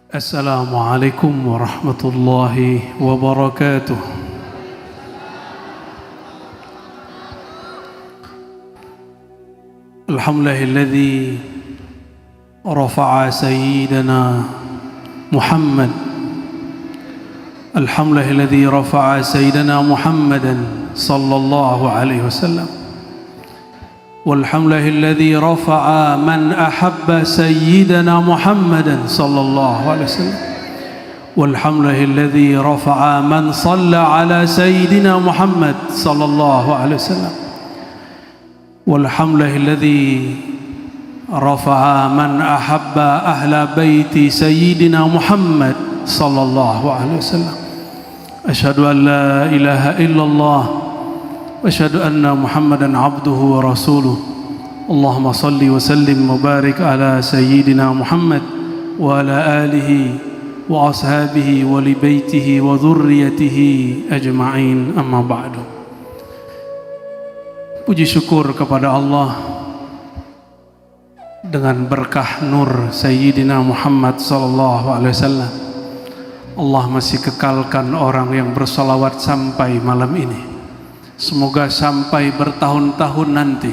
Assalamualaikum warahmatullahi wabarakatuh. Alhamdulillahilladzi rafa'a sayyidana Muhammad. Alhamdulillahilladzi rafa'a sayyidana Muhammadan sallallahu alaihi wasallam. Walhamdulillahilladzi rafa'a man ahabba sayyidana Muhammadan sallallahu alaihi wasallam. Walhamdulillahilladzi rafa'a man shalla ala sayyidina Muhammad sallallahu alaihi wasallam. Walhamdulillahilladzi rafa'a man ahabba ahla baiti sayyidina Muhammad sallallahu alaihi wasallam. Asyhadu an la ilaha illallah وأشهد أن محمدًا عبده ورسوله اللهم صل وسلم وبارك على سيدنا محمد وعلى آله وأصحابه ولبيته وذريته أجمعين أما بعد. Puji syukur kepada Allah dengan berkah nur Sayyidina Muhammad sallallahu alaihi wasallam. Allah masih kekalkan orang yang bersalawat sampai malam ini. Semoga sampai bertahun-tahun nanti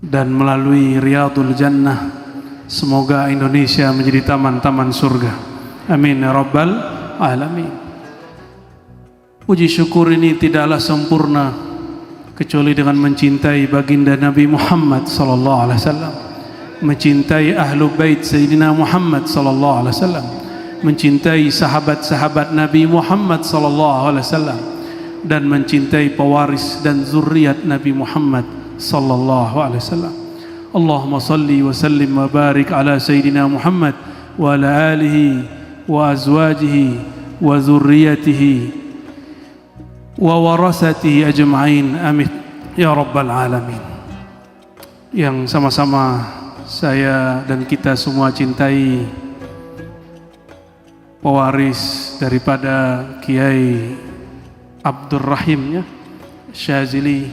dan melalui Riyadul Jannah, semoga Indonesia menjadi taman-taman surga. Amin ya rabbal alamin. Puji syukur ini tidaklah sempurna kecuali dengan mencintai baginda Nabi Muhammad sallallahu alaihi wasallam, mencintai ahlu bait Sayyidina Muhammad sallallahu alaihi wasallam, mencintai sahabat-sahabat Nabi Muhammad sallallahu alaihi wasallam, dan mencintai pewaris dan zuriat Nabi Muhammad sallallahu alaihi wasallam. Allahumma salli wa sallim wa barik ala sayyidina Muhammad wa ala alihi wa azwajihi wa zurriyatihi wa warasatihi ajma'in. Amin ya rabbal alamin. Yang sama-sama saya dan kita semua cintai, pewaris daripada Kiai Abdul Rahim Syazili,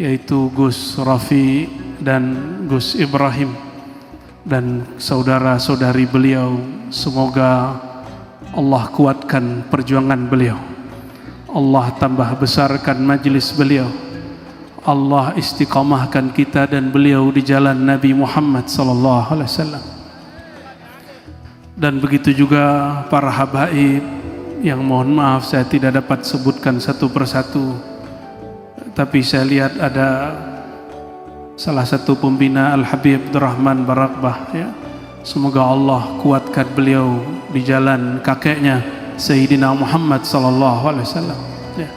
yaitu Gus Rafi dan Gus Ibrahim dan saudara-saudari beliau. Semoga Allah kuatkan perjuangan beliau, Allah tambah besarkan majlis beliau, Allah istiqamahkan kita dan beliau di jalan Nabi Muhammad sallallahu alaihi wasallam. Dan begitu juga para habaib yang mohon maaf saya tidak dapat sebutkan satu persatu, tapi saya lihat ada salah satu pembina Al-Habib Abdurrahman Barakbah ya. Semoga Allah kuatkan beliau di jalan kakeknya Sayyidina Muhammad sallallahu alaihi wasallam ya.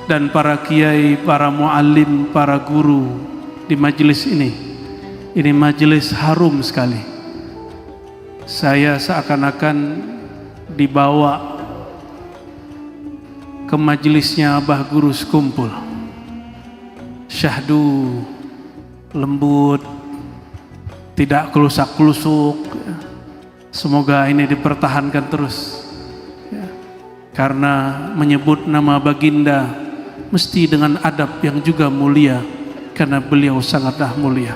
Dan para kiai, para muallim, para guru di majelis ini majelis harum sekali. Saya seakan-akan dibawa ke majelisnya Abah Guru sekumpul. Syahdu, lembut, tidak kelusak-kelusuk. Semoga ini dipertahankan terus ya. Karena menyebut nama baginda mesti dengan adab yang juga mulia, karena beliau sangatlah mulia.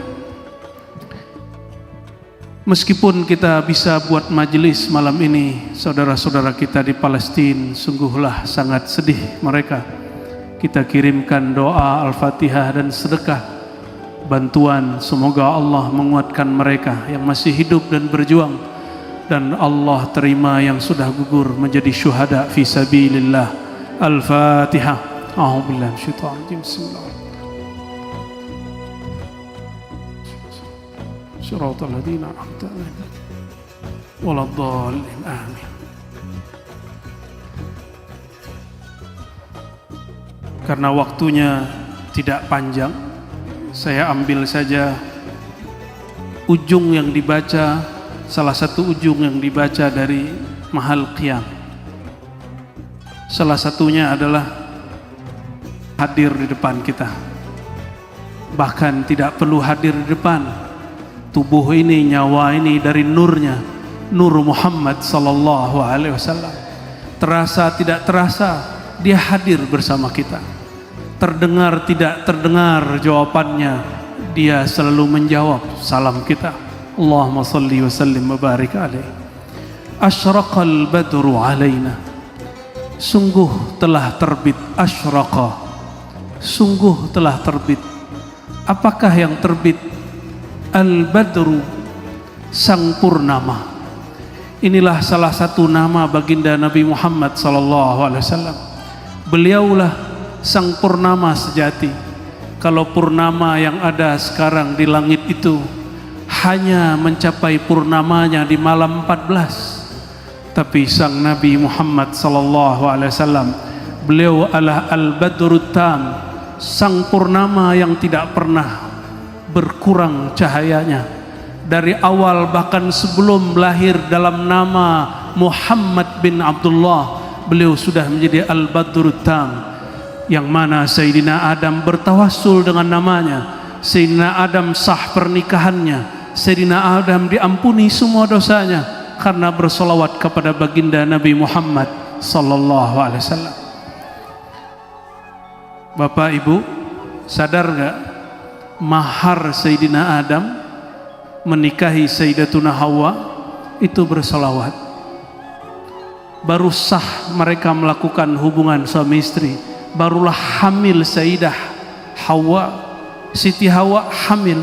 Meskipun kita bisa buat majelis malam ini, saudara-saudara kita di Palestina sungguhlah sangat sedih mereka. Kita kirimkan doa Al-Fatihah dan sedekah bantuan, semoga Allah menguatkan mereka yang masih hidup dan berjuang, dan Allah terima yang sudah gugur menjadi syuhada fi sabilillah. Al-Fatihah. A'udzubillahi minasyaitonir rajim. Bismillah. Shiratal ladzina an'amta 'alaihim waladdallin. Amin. Karena waktunya tidak panjang, saya ambil saja ujung yang dibaca, salah satu ujung yang dibaca dari Mahal Qiyam. Salah satunya adalah hadir di depan kita. Bahkan tidak perlu hadir di depan. Tubuh ini, nyawa ini dari nurnya, nur Muhammad sallallahu alaihi wasallam. Terasa tidak terasa dia hadir bersama kita. Terdengar tidak terdengar jawabannya, dia selalu menjawab salam kita. Allahumma salli wa sallim wa barik alaihi. Asyraqal badru alaina, sungguh telah terbit. Asyraqa, sungguh telah terbit. Apakah yang terbit? Al-badru, sang purnama. Inilah salah satu nama baginda Nabi Muhammad SAW. Beliaulah sang purnama sejati. Kalau purnama yang ada sekarang di langit itu hanya mencapai purnamanya di malam 14, tapi sang Nabi Muhammad SAW, beliau adalah Al-Badrut Tam, sang purnama yang tidak pernah berkurang cahayanya. Dari awal bahkan sebelum lahir dalam nama Muhammad bin Abdullah, beliau sudah menjadi Al-Badrut Tam, yang mana Sayyidina Adam bertawassul dengan namanya. Sayyidina Adam sah pernikahannya. Sayyidina Adam diampuni semua dosanya karena bersolawat kepada baginda Nabi Muhammad sallallahu alaihi wasallam. Bapak Ibu, sadar gak mahar Sayyidina Adam menikahi Sayyidatuna Hawa itu bersolawat? Baru sah mereka melakukan hubungan suami istri, barulah hamil Sayyidah Hawa. Siti Hawa hamil,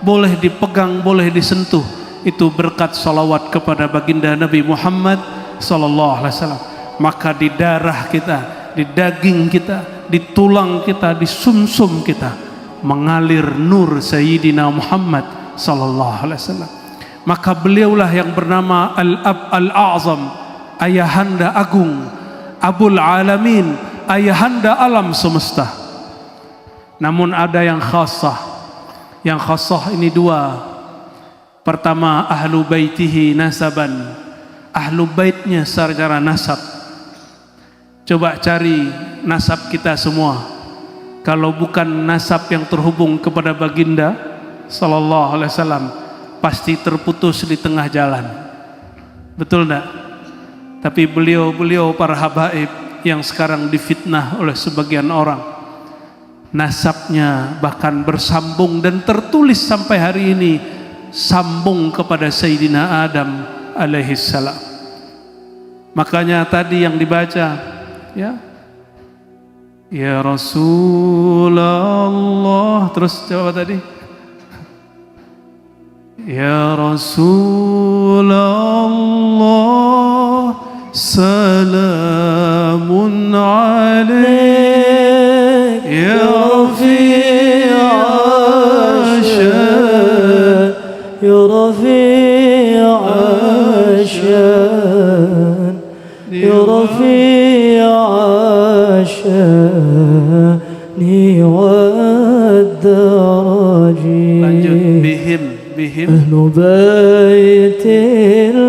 boleh dipegang, boleh disentuh, itu berkat salawat kepada baginda Nabi Muhammad sallallahu alaihi wasallam. Maka di darah kita, di daging kita, di tulang kita, di sumsum kita mengalir nur Sayyidina Muhammad sallallahu alaihi wasallam. Maka beliaulah yang bernama Al-Ab Al-A'zam, ayahanda agung, Abul Alamin, ayahanda alam semesta. Namun ada yang khassah. Yang khassah ini dua. Pertama, ahlu baitihi nasaban, ahlu baitnya secara nasab. Coba cari nasab kita semua. Kalau bukan nasab yang terhubung kepada baginda sallallahu alaihi wasallam, pasti terputus di tengah jalan. Betul enggak? Tapi beliau para habaib yang sekarang difitnah oleh sebagian orang, nasabnya bahkan bersambung dan tertulis sampai hari ini, sambung kepada Sayyidina Adam alaihissalam. Makanya tadi yang dibaca, ya Rasulullah, terus coba tadi, ya Rasulullah salamun alaik ya Rafi'a syan, ya Rafi'a syan, ya Rafi'a syani wad daraji. Lanjut, bihim ahlu baitil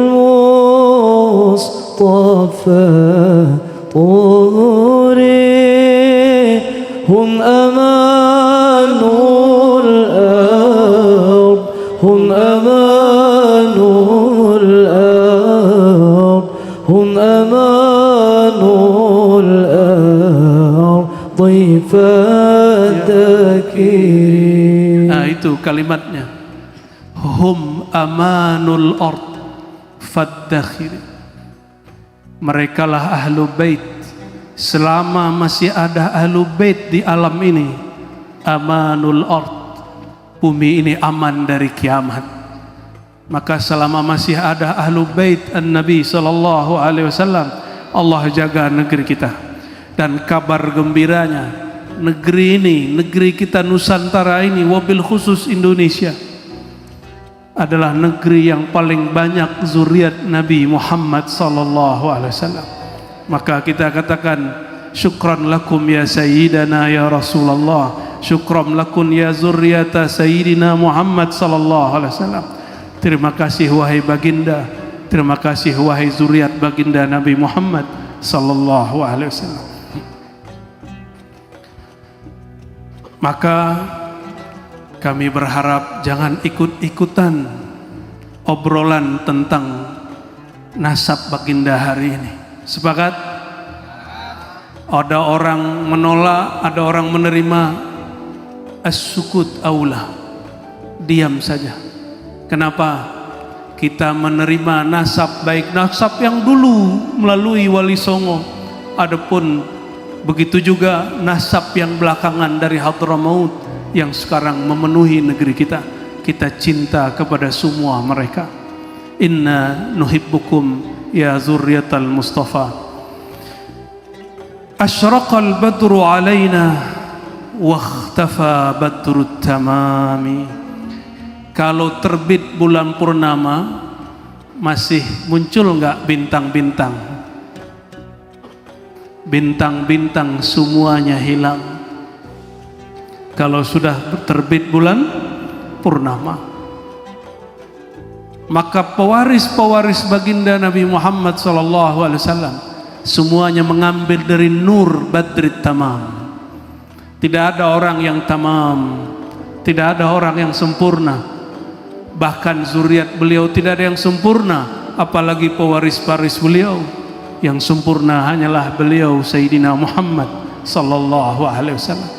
Mustafa tuhuri hum amanul ard, hum amanul ard, hum amanul ard, dhifat dhakirin. Nah itu kalimatnya, hum amanul ard faddakhir. Mereka lah ahlu bait. Selama masih ada ahlu bait di alam ini, amanul ard, bumi ini aman dari kiamat. Maka selama masih ada ahlu bait an-Nabi sallallahu alaihi wasallam, Allah jaga negeri kita. Dan kabar gembiranya, negeri ini, negeri kita Nusantara ini, wabil khusus Indonesia, adalah negeri yang paling banyak zuriat Nabi Muhammad sallallahu alaihi wasallam. Maka kita katakan syukran lakum ya sayyidana ya Rasulullah, syukran lakum ya zurriyata sayyidina Muhammad sallallahu alaihi wasallam. Terima kasih wahai baginda, terima kasih wahai zuriat baginda Nabi Muhammad sallallahu alaihi wasallam. Maka kami berharap jangan ikut-ikutan obrolan tentang nasab baginda hari ini. Sepakat? Ada orang menolak, ada orang menerima. As-sukut aula, diam saja. Kenapa? Kita menerima nasab, baik nasab yang dulu melalui Wali Songo, adapun begitu juga nasab yang belakangan dari Hadramaut yang sekarang memenuhi negeri kita. Kita cinta kepada semua mereka. Inna nuhibbukum ya zurriyatal Mustafa. Asyraqal badru alaina wakhtafa badrut tamami. Kalau terbit bulan purnama, masih muncul enggak bintang-bintang? Bintang-bintang semuanya hilang. Kalau sudah terbit bulan purnama, maka pewaris-pewaris baginda Nabi Muhammad SAW semuanya mengambil dari nur badrit tamam. Tidak ada orang yang tamam, tidak ada orang yang sempurna. Bahkan zuriat beliau tidak ada yang sempurna, apalagi pewaris-pewaris beliau. Yang sempurna hanyalah beliau Sayyidina Muhammad sallallahu alaihi wasallam.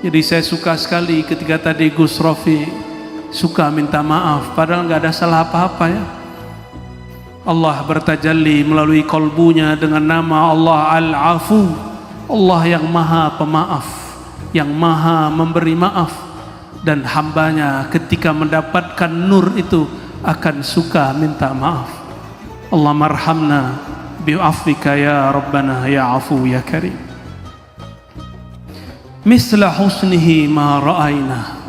Jadi saya suka sekali ketika tadi Gus Rofi suka minta maaf, padahal nggak ada salah apa-apa ya. Allah bertajalli melalui kolbunya dengan nama Allah Al-Afu, Allah yang maha pemaaf, yang maha memberi maaf. Dan hambanya ketika mendapatkan nur itu akan suka minta maaf. Allah marhamna bi'afwika ya Rabbana ya Afu ya Karim. Misla husnihi ma ra'ayna.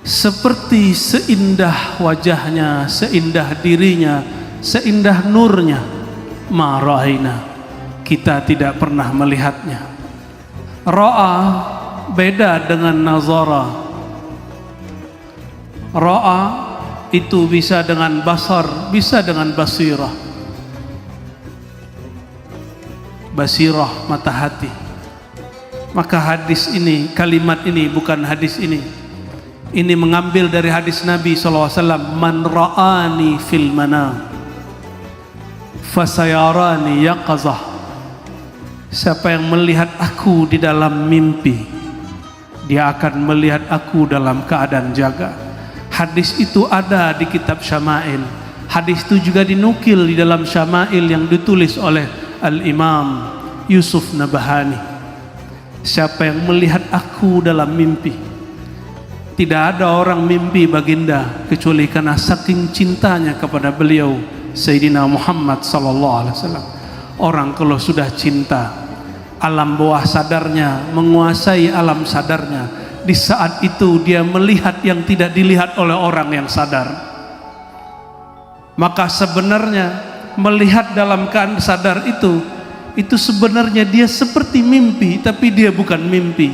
Seperti seindah wajahnya, seindah dirinya, seindah nurnya, ma ra'ayna, kita tidak pernah melihatnya. Ra'a beda dengan nazara. Ra'a itu bisa dengan basar, bisa dengan basirah. Basirah mata hati. Maka hadis ini, kalimat ini bukan hadis ini. Ini mengambil dari hadis Nabi SAW. Man ra'ani fil manam fasayarani yaqazah. Siapa yang melihat aku di dalam mimpi, dia akan melihat aku dalam keadaan jaga. Hadis itu ada di kitab Syama'il. Hadis itu juga dinukil di dalam Syama'il yang ditulis oleh Al-Imam Yusuf Nabahani. Siapa yang melihat aku dalam mimpi, tidak ada orang mimpi baginda kecuali karena saking cintanya kepada beliau Sayyidina Muhammad SAW. Orang kalau sudah cinta, alam bawah sadarnya menguasai alam sadarnya. Di saat itu dia melihat yang tidak dilihat oleh orang yang sadar. Maka sebenarnya melihat dalam keadaan sadar itu sebenarnya dia seperti mimpi, tapi dia bukan mimpi.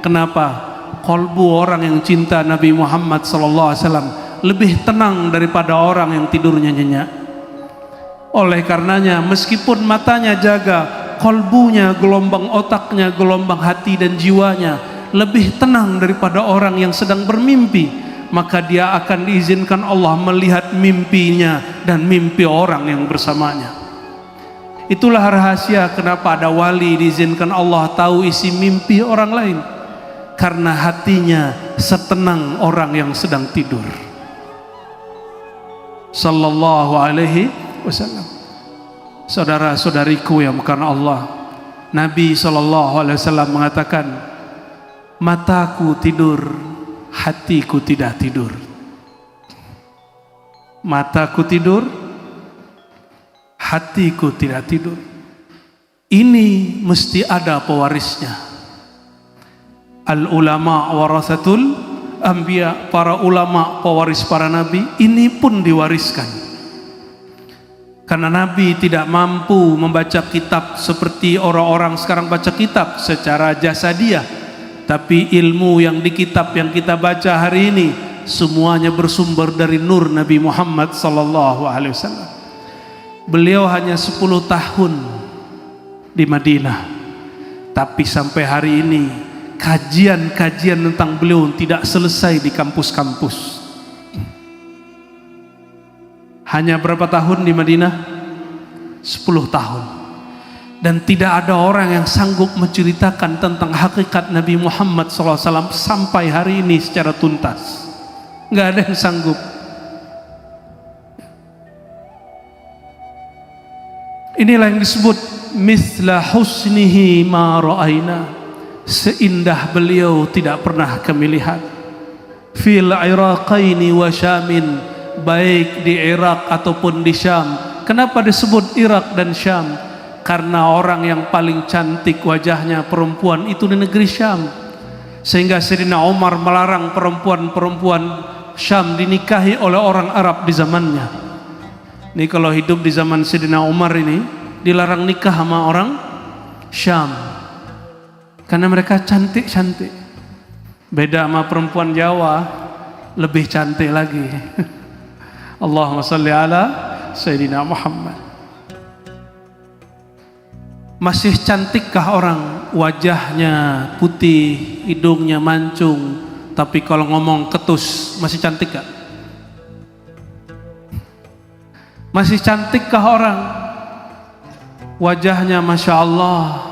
Kenapa? Kolbu orang yang cinta Nabi Muhammad SAW lebih tenang daripada orang yang tidurnya nyenyak. Oleh karenanya meskipun matanya jaga, kolbunya, gelombang otaknya, gelombang hati dan jiwanya lebih tenang daripada orang yang sedang bermimpi. Maka dia akan diizinkan Allah melihat mimpinya dan mimpi orang yang bersamanya. Itulah rahasia kenapa ada wali diizinkan Allah tahu isi mimpi orang lain, karena hatinya setenang orang yang sedang tidur. Sallallahu alaihi wasallam. Saudara-saudariku yang bukan Allah, Nabi SAW mengatakan, mataku tidur, hatiku tidak tidur. Mataku tidur, hatiku tidak tidur. Ini mesti ada pewarisnya. Al-ulama warasatul anbiya, para ulama pewaris para nabi, ini pun diwariskan. Karena Nabi tidak mampu membaca kitab seperti orang-orang sekarang baca kitab secara jasadiah, tapi ilmu yang di kitab yang kita baca hari ini semuanya bersumber dari nur Nabi Muhammad SAW. Beliau hanya 10 tahun di Madinah, tapi sampai hari ini kajian-kajian tentang beliau tidak selesai di kampus-kampus. Hanya berapa tahun di Madinah? 10 tahun. Dan tidak ada orang yang sanggup menceritakan tentang hakikat Nabi Muhammad SAW sampai hari ini secara tuntas. nggak ada yang sanggup. Inilah yang disebut misla husnihi ma ra'aina, seindah beliau tidak pernah kami lihat. Fil iraqaini wa syamin, baik di Irak ataupun di Syam. Kenapa disebut Irak dan Syam? Karena orang yang paling cantik wajahnya perempuan itu di negeri Syam, sehingga Sayyidina Umar melarang perempuan-perempuan Syam dinikahi oleh orang Arab di zamannya. Ini kalau hidup di zaman Sayyidina Umar ini dilarang nikah sama orang Syam karena mereka cantik-cantik. Beda sama perempuan Jawa, lebih cantik lagi. Allahumma salli ala Sayyidina Muhammad. Masih cantikkah orang wajahnya putih, hidungnya mancung, tapi kalau ngomong ketus masih cantik gak? Masih cantikkah orang wajahnya Masya Allah,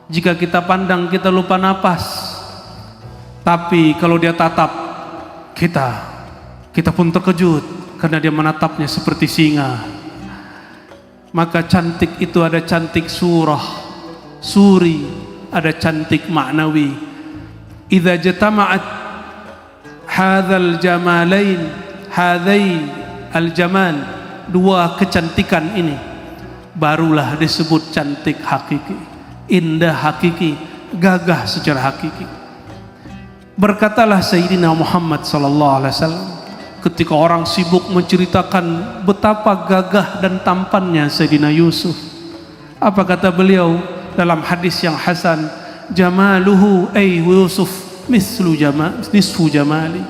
jika kita pandang kita lupa napas, tapi kalau dia tatap kita pun terkejut karena dia menatapnya seperti singa. Maka cantik itu ada cantik surah, suri, ada cantik maknawi. Idza jatama'at hadzal jamalain, hadzai al-jamal, dua kecantikan ini barulah disebut cantik hakiki, indah hakiki, gagah secara hakiki. Berkatalah Sayyidina Muhammad sallallahu alaihi wasallam ketika orang sibuk menceritakan betapa gagah dan tampannya Sayyidina Yusuf. Apa kata beliau dalam hadis yang hasan? Jamaluhu ay Yusuf nisfu jamali.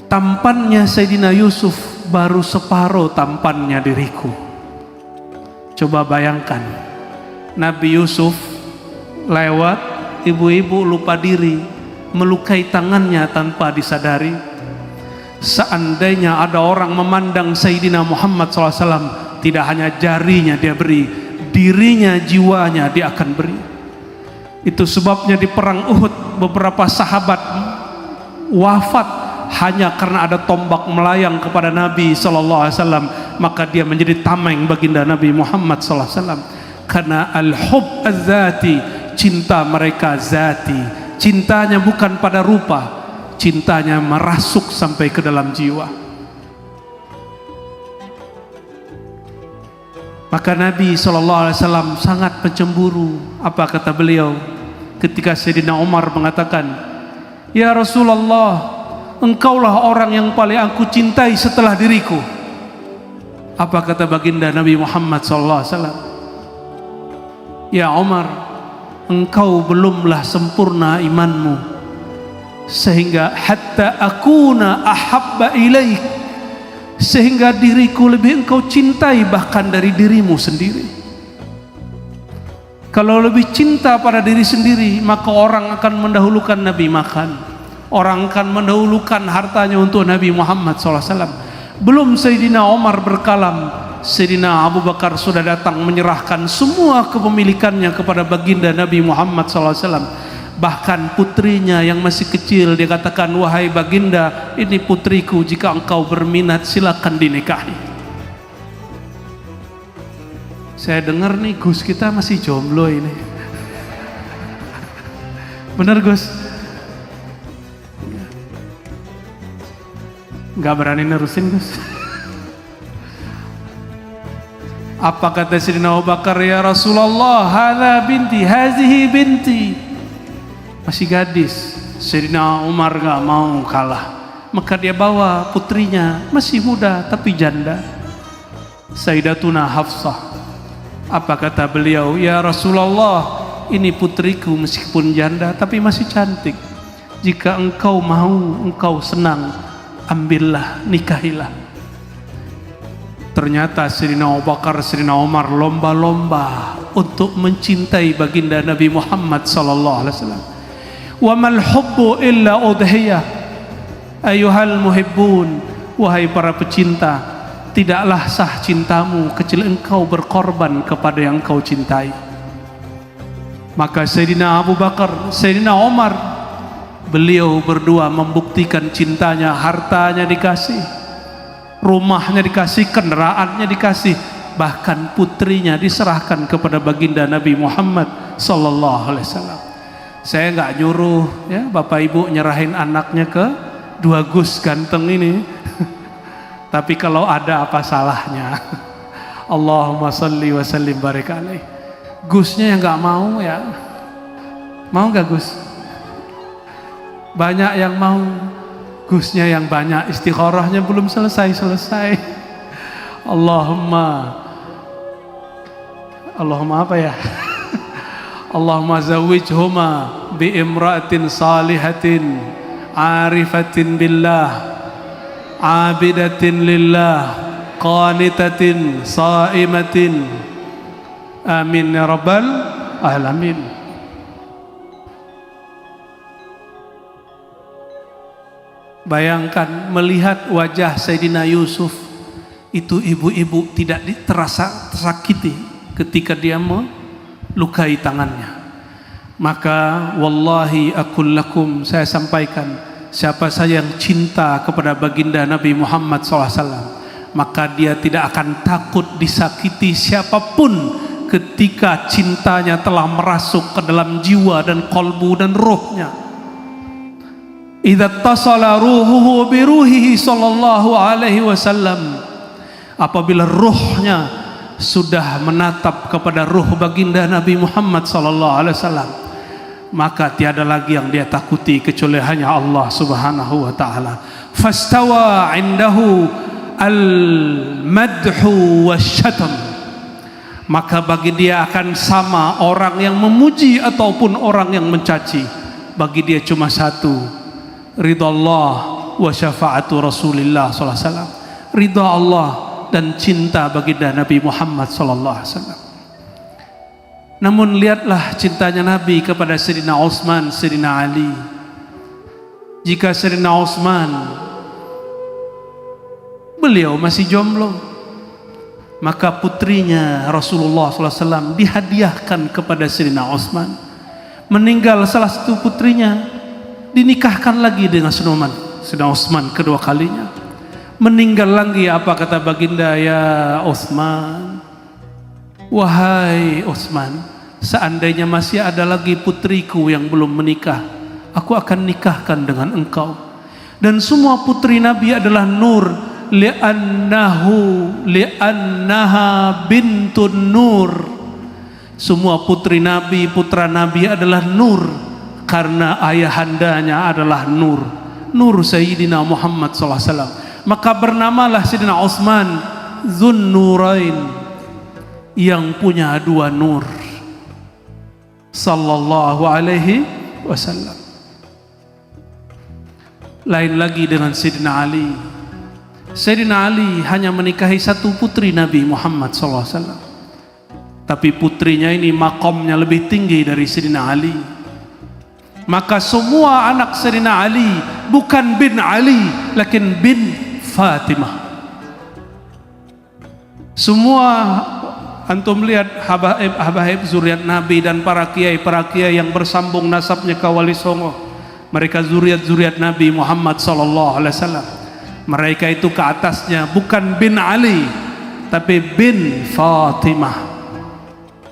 Tampannya Sayyidina Yusuf baru separuh tampannya diriku. Coba bayangkan, Nabi Yusuf lewat, ibu-ibu lupa diri, melukai tangannya tanpa disadari. Seandainya ada orang memandang Sayyidina Muhammad SAW, tidak hanya jarinya dia beri, dirinya, jiwanya dia akan beri. Itu sebabnya di perang Uhud beberapa sahabat wafat hanya karena ada tombak melayang kepada Nabi SAW, maka dia menjadi tameng baginda Nabi Muhammad SAW. Karena al-hub az-zati, cinta mereka zati, cintanya bukan pada rupa, cintanya merasuk sampai ke dalam jiwa. Maka Nabi SAW sangat pencemburu. Apa kata beliau ketika Sayyidina Umar mengatakan, ya Rasulullah, engkaulah orang yang paling aku cintai setelah diriku. Apa kata baginda Nabi Muhammad SAW? Ya Umar, engkau belumlah sempurna imanmu sehingga hatta akuna ahabba ilaik, sehingga diriku lebih engkau cintai bahkan dari dirimu sendiri. Kalau lebih cinta pada diri sendiri, maka orang akan mendahulukan Nabi makan, orang akan mendahulukan hartanya untuk Nabi Muhammad SAW. Belum Sayyidina Umar berkalam, Sayyidina Abu Bakar sudah datang menyerahkan semua kepemilikannya kepada baginda Nabi Muhammad SAW. Bahkan putrinya yang masih kecil dia katakan, wahai baginda, ini putriku, jika engkau berminat silakan dinikahi. Saya dengar nih Gus kita masih jomblo ini. Benar Gus? Gak berani nerusin Gus. Apa kata Sayyidina Abu Bakar? Ya Rasulullah, hadza binti, hazihi binti. Masih gadis. Sayyidina Umar gak mau kalah, maka dia bawa putrinya, masih muda tapi janda, Sayyidatuna Hafsah. Apa kata beliau? Ya Rasulullah, ini putriku meskipun janda tapi masih cantik. Jika engkau mau, engkau senang, ambillah, nikahilah. Ternyata Sayyidina Abu Bakar, Sayyidina Umar lomba-lomba untuk mencintai baginda Nabi Muhammad SAW. Wa mal hubbu illa udhiyah ayuhal muhibbun, wahai para pecinta, tidaklah sah cintamu kecuali engkau berkorban kepada yang engkau cintai. Maka Sayyidina Abu Bakar, Sayyidina Umar Beliau berdua membuktikan cintanya, hartanya dikasih, rumahnya dikasih, kendaraannya dikasih, bahkan putrinya diserahkan kepada baginda Nabi Muhammad sallallahu alaihi wasallam. Saya nggak nyuruh ya Bapak Ibu nyerahin anaknya ke dua Gus ganteng ini. Tapi kalau ada apa salahnya? Allahumma salli wa sallim barik alaih. Gusnya yang nggak mau ya. Mau nggak Gus? Banyak yang mau, Gusnya yang banyak, istikharahnya belum selesai. Allahumma apa ya? Allahumma zawwijhuma bi imra'atin salihatin arifatin billah abidatin lillah qanitatin saimatin amin ya rabbal alamin. Bayangkan melihat wajah Sayyidina Yusuf itu, ibu-ibu tidak terasa tersakiti ketika dia melukai tangannya. Maka wallahi aqul lakum, saya sampaikan, siapa saja yang cinta kepada baginda Nabi Muhammad SAW, maka dia tidak akan takut disakiti siapapun ketika cintanya telah merasuk ke dalam jiwa dan kolbu dan ruhnya. Idza tasala ruhuhu bi ruhihi sallallahu alaihi wasallam, apabila ruhnya sudah menatap kepada ruh baginda Nabi Muhammad sallallahu alaihi wasallam, maka tiada lagi yang dia takuti kecuali hanya Allah Subhanahu wa taala. Fastawa indahu al-madhu wasyatam, maka bagi dia akan sama orang yang memuji ataupun orang yang mencaci. Bagi dia cuma satu, ridha Allah wa syafa'atu Rasulillah sallallahu alaihi wasallam. Ridha Allah dan cinta baginda Nabi Muhammad sallallahu alaihi wasallam. Namun lihatlah cintanya Nabi kepada Sayyidina Utsman, Sayyidina Ali. Jika Sayyidina Utsman beliau masih jomblo, maka putrinya Rasulullah sallallahu alaihi wasallam dihadiahkan kepada Sayyidina Utsman. Meninggal salah satu putrinya, dinikahkan lagi dengan Sayyidina Utsman kedua kalinya. Meninggal lagi, apa kata baginda? Ya Utsman, wahai Utsman, seandainya masih ada lagi putriku yang belum menikah, aku akan nikahkan dengan engkau. Dan semua putri Nabi adalah nur, li'annaha bintun nur. Semua putri Nabi, putra Nabi adalah nur, karena ayahandanya adalah nur, nur Sayyidina Muhammad SAW. Maka bernamalah Sayyidina Utsman Dzun Nurain, yang punya dua nur, sallallahu alaihi wasallam. Lain lagi dengan Sayyidina Ali. Sayyidina Ali hanya menikahi satu putri Nabi Muhammad SAW, tapi putrinya ini makomnya lebih tinggi dari Sayyidina Ali. Maka semua anak Sayyidina Ali bukan bin Ali, lakin bin Fatimah. Semua antum lihat habaib zuriat Nabi dan para kiai yang bersambung nasabnya ke Wali Songo, mereka zuriat Nabi Muhammad sallallahu alaihi wasallam. Mereka itu ke atasnya bukan bin Ali, tapi bin Fatimah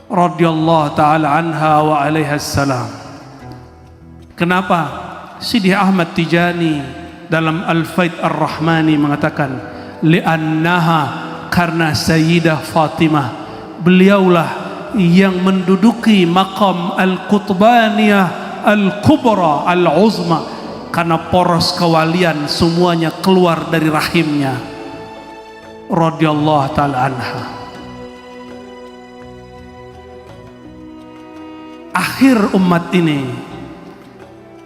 radhiyallahu taala anha wa alaiha salam. Kenapa? Sidi Ahmad Tijani dalam Al-Faid Ar-Rahmani mengatakan, li'annaha, karena Sayyidah Fatimah beliaulah yang menduduki maqam Al-Qutbaniyah Al-Kubra Al-Uzma, karena poros kewalian semuanya keluar dari rahimnya radhiyallahu ta'ala anha. Akhir umat ini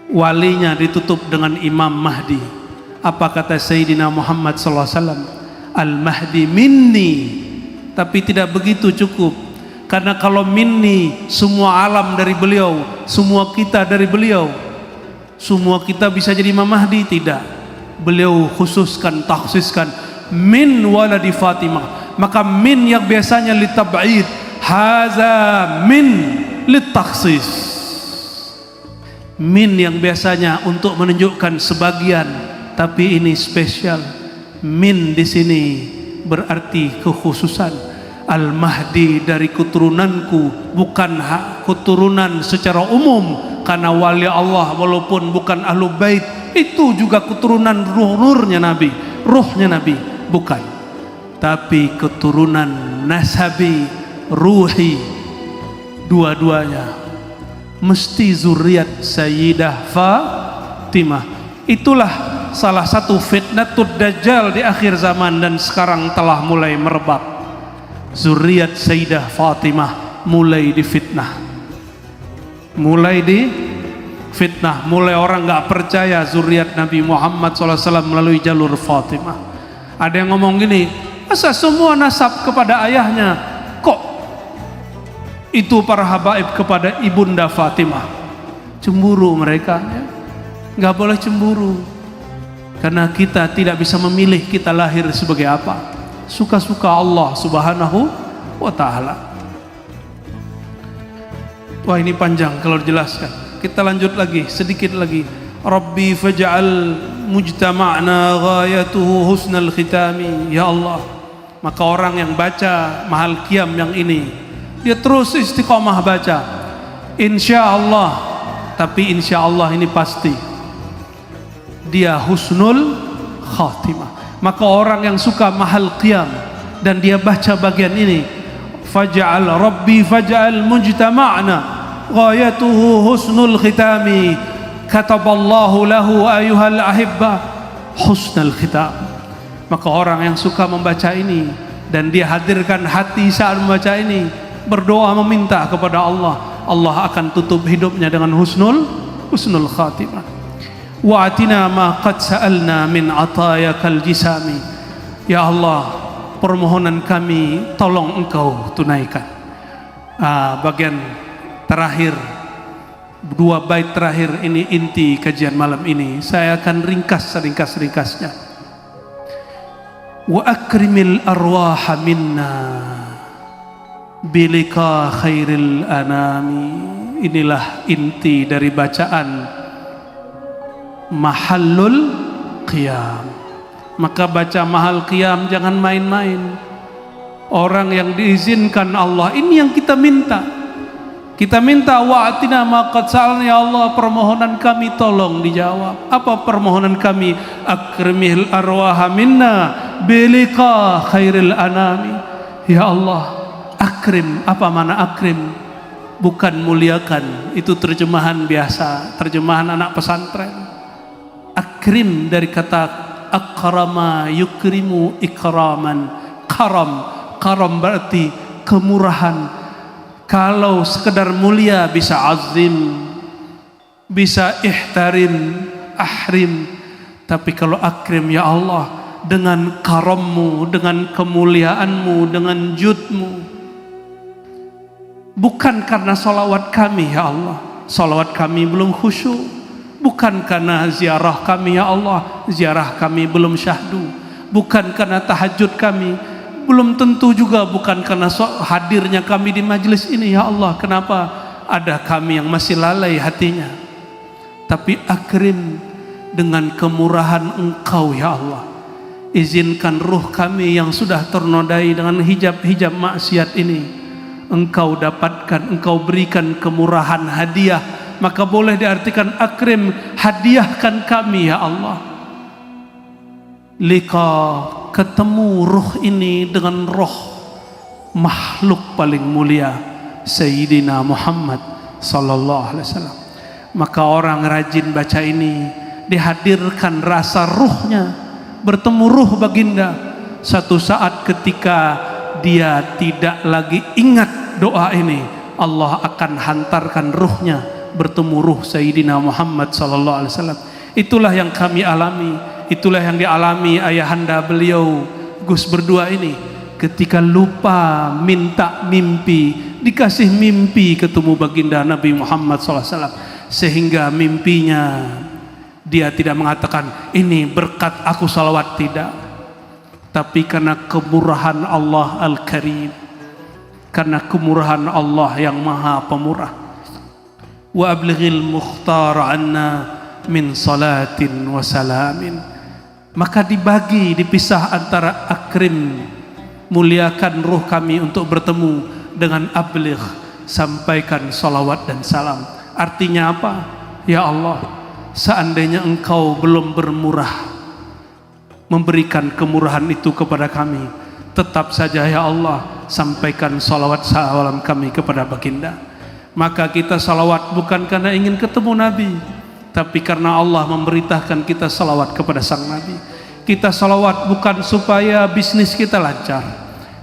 walinya ditutup dengan Imam Mahdi. Apa kata Sayyidina Muhammad SAW? Al-Mahdi minni. Tapi tidak begitu cukup, karena kalau minni semua alam dari beliau, semua kita dari beliau, semua kita bisa jadi Imam Mahdi. Tidak, beliau khususkan, takhsiskan min waladi Fatimah. Maka min yang biasanya litab'id, haza min litakhsis. Min yang biasanya untuk menunjukkan sebagian, tapi ini spesial. Min di sini berarti kekhususan. Al-Mahdi dari keturunanku, bukan keturunan secara umum, karena wali Allah walaupun bukan ahlu bait itu juga keturunan nurnya Nabi, ruhnya Nabi, bukan, tapi keturunan nasabi, ruhi, dua-duanya mesti zuriat Sayyidah Fatimah. Itulah salah satu fitnatud dajjal di akhir zaman dan sekarang telah mulai merebak. Zuriat Sayyidah Fatimah mulai difitnah, mulai orang nggak percaya zuriat Nabi Muhammad SAW melalui jalur Fatimah. Ada yang ngomong gini, masa semua nasab kepada ayahnya, kok itu para habaib kepada ibunda Fatimah? Cemburu mereka, ya? Nggak boleh cemburu, karena kita tidak bisa memilih kita lahir sebagai apa. Suka-suka Allah Subhanahu wa ta'ala. Wah, ini panjang kalau dijelaskan. Kita lanjut lagi, sedikit lagi. Rabbi faj'al mujtama'na ghayatuhu husnal khitami. Ya Allah, maka orang yang baca mahal qiyam yang ini, dia terus istiqomah baca, insya Allah. Tapi insya Allah ini pasti dia husnul khatimah. Maka orang yang suka mahal qiyam dan dia baca bagian ini, faj'al Rabbi faj'al mujtama'na ghayatuhu husnul khitami, kataballahu lahu ayuhal ahibba husnul khitam. Maka orang yang suka membaca ini dan dia hadirkan hati saat membaca ini, berdoa meminta kepada Allah, Allah akan tutup hidupnya dengan husnul khatimah. Wa atina ma qad sa'alna min atayakal jisami. Ya Allah, permohonan kami tolong engkau tunaikan. Bagian terakhir, 2 bait terakhir ini inti kajian malam ini. Saya akan ringkasnya. Wa akrimil arwaha minna bilika khairil anami. Inilah inti dari bacaan mahallul qiyam. Maka baca mahal qiyam jangan main-main. Orang yang diizinkan Allah, ini yang kita minta. Kita minta wa'atina ma qad sa'alna, ya Allah, permohonan kami tolong dijawab. Apa permohonan kami? Akrimil arwaha minna bilika khairil anami. Ya Allah, akrim. Apa mana akrim? Bukan muliakan, itu terjemahan biasa, terjemahan anak pesantren. Akrim dari kata akrama yukrimu ikraman. Karam berarti kemurahan. Kalau sekedar mulia bisa azim, bisa ihtarim, ahrim. Tapi kalau akrim, ya Allah, dengan karammu, dengan kemuliaanmu, dengan judmu, bukan karena salawat kami, ya Allah, salawat kami belum khusyuk. Bukan karena ziarah kami, ya Allah, ziarah kami belum syahdu. Bukan karena tahajud kami, belum tentu juga. Bukan karena hadirnya kami di majlis ini, ya Allah, kenapa ada kami yang masih lalai hatinya. Tapi akrim dengan kemurahan Engkau, ya Allah. Izinkan ruh kami yang sudah ternodai dengan hijab-hijab maksiat ini, Engkau dapatkan, Engkau berikan kemurahan hadiah. Maka boleh diartikan akrim, hadiahkan kami, ya Allah. Lika, ketemu ruh ini dengan roh makhluk paling mulia, Sayyidina Muhammad sallallahu alaihi wasallam. Maka orang rajin baca ini, dihadirkan rasa ruhnya, bertemu ruh baginda. Satu saat ketika dia tidak lagi ingat doa ini, Allah akan hantarkan ruhnya bertemu ruh Sayyidina Muhammad sallallahu alaihi wasallam. Itulah yang kami alami, itulah yang dialami ayahanda beliau Gus berdua ini. Ketika lupa minta mimpi, dikasih mimpi ketemu baginda Nabi Muhammad sallallahu alaihi wasallam, sehingga mimpinya dia tidak mengatakan ini berkat aku salawat, tidak, tapi karena kemurahan Allah Al-Karim, karena kemurahan Allah yang Maha Pemurah. wa ablighil mukhtar anna min salatin wa salamin. Maka dibagi, dipisah antara akrim, muliakan ruh kami untuk bertemu, dengan abligh, sampaikan salawat dan salam. Artinya apa? Ya Allah, seandainya engkau belum bermurah memberikan kemurahan itu kepada kami, tetap saja ya Allah, sampaikan salawat salam kami kepada baginda. Maka kita salawat bukan karena ingin ketemu Nabi, tapi karena Allah memerintahkan kita salawat kepada sang Nabi. Kita salawat bukan supaya bisnis kita lancar,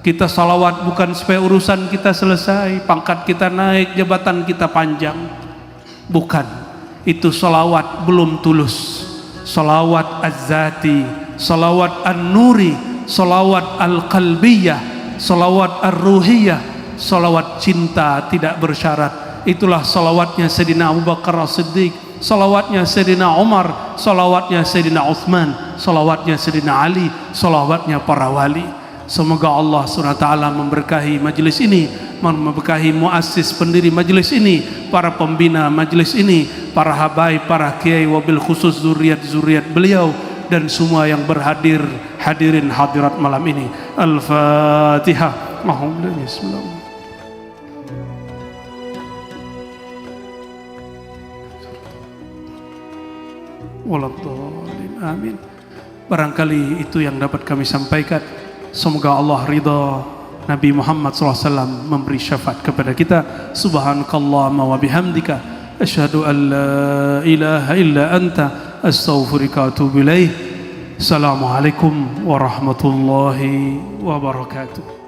kita salawat bukan supaya urusan kita selesai, pangkat kita naik, jabatan kita panjang. Bukan, itu salawat belum tulus. Salawat az-zati, salawat an-nuri, salawat al-qalbiyah, salawat ar-ruhiyah, salawat cinta tidak bersyarat. Itulah salawatnya Sayyidina Abu Bakar As-Siddiq, salawatnya Sayyidina Umar, salawatnya Sayyidina Uthman, salawatnya Sayyidina Ali, salawatnya para wali. Semoga Allah SWT memberkahi majlis ini, memberkahi muassis pendiri majlis ini, para pembina majlis ini, para habaib, para kiai, wabil khusus zuriat-zuriat beliau, dan semua yang hadirin hadirat malam ini. Al-Fatihah. Bismillah. Waladhdallin. Amin. Barangkali itu yang dapat kami sampaikan. Semoga Allah ridha, Nabi Muhammad SAW memberi syafaat kepada kita. Subhanakallahumma wa bihamdika, asyhadu an la ilaha illa anta, astaghfiruka wa atubu ilaih. Assalamualaikum warahmatullahi wabarakatuh.